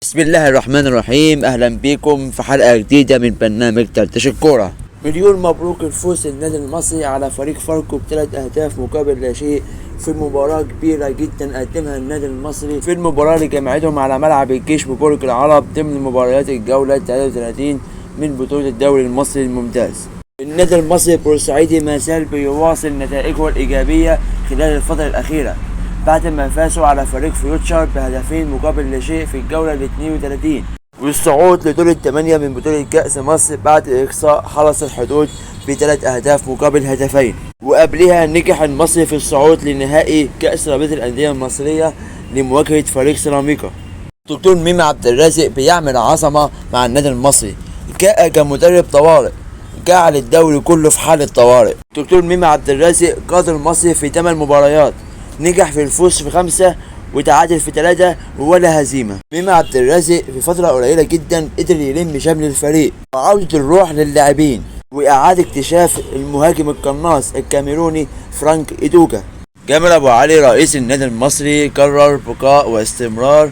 بسم الله الرحمن الرحيم. اهلا بكم في حلقة جديدة من برنامج ترتش الكورة. مليون مبروك الفوز النادي المصري على فريق فاركو ب3 اهداف مقابل لا شيء في مباراة كبيرة جدا قدمها النادي المصري في المباراة اللي جمعتهم على ملعب الجيش ببرج العرب ضمن مباريات الجولة 33 من بطولة الدوري المصري الممتاز. النادي المصري البورسعيدي ما زال بيواصل نتائجه الإيجابية خلال الفترة الأخيرة بعد ما فازوا على فريق فيوتشر بهدفين مقابل لا شيء في الجولة 32 والصعود لدور الثمانية من بطولة كأس مصر بعد إقصاء حرس الحدود ب3 أهداف مقابل هدفين. وقبلها نجح المصري في الصعود لنهائي كأس رابطة الأندية المصرية لمواجهة فريق سيراميكا. دكتور ميمي عبد الرازق بيعمل عظمة مع النادي المصري، جاء كمدرب طوارئ جعل الدوري كله في حالة طوارئ. دكتور ميمي عبد الرازق قاد المصري في 8 مباريات، نجح في الفوز في 5 وتعادل في 3 ولا هزيمة. ميمي عبد الرازق في فترة قليلة جدا قدر يلم شمل الفريق وعودة الروح للاعبين وإعادة اكتشاف المهاجم القناص الكاميروني فرانك إيدوجا. جمال أبو علي رئيس النادي المصري قرر بقاء واستمرار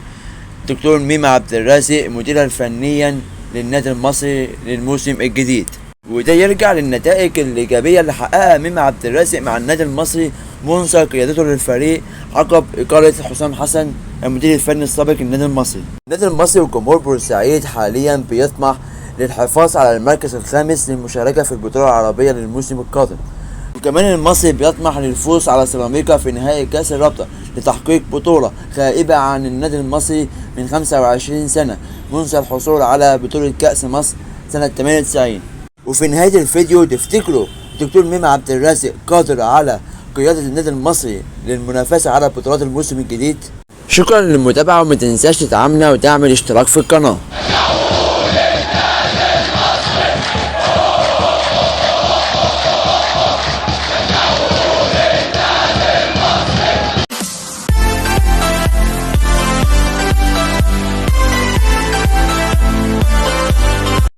دكتور ميمي عبد الرازق مديرا فنيا للنادي المصري للموسم الجديد، وده يرجع للنتائج الإيجابية اللي حققها ميمي عبد الرازق مع النادي المصري منذ قيادته للفريق عقب إقالة حسام حسن المدير الفني السابق للنادي المصري. النادي المصري وجمهور بورسعيد حاليا بيطمح للحفاظ على المركز الخامس للمشاركة في البطولة العربية للموسم القادم، وكمان المصري بيطمح للفوز على سيراميكا في نهائي كأس الرابطة لتحقيق بطولة غائبة عن النادي المصري من 25 سنة منذ الحصول على بطولة كأس مصر سنة 98. وفي نهاية الفيديو تفتكروا دكتور ميمي عبد الرازق قادر على قيادة النادي المصري للمنافسة على بطولات الموسم الجديد؟ شكرا للمتابعة وما تنساش تدعمنا وتعمل اشتراك في القناة.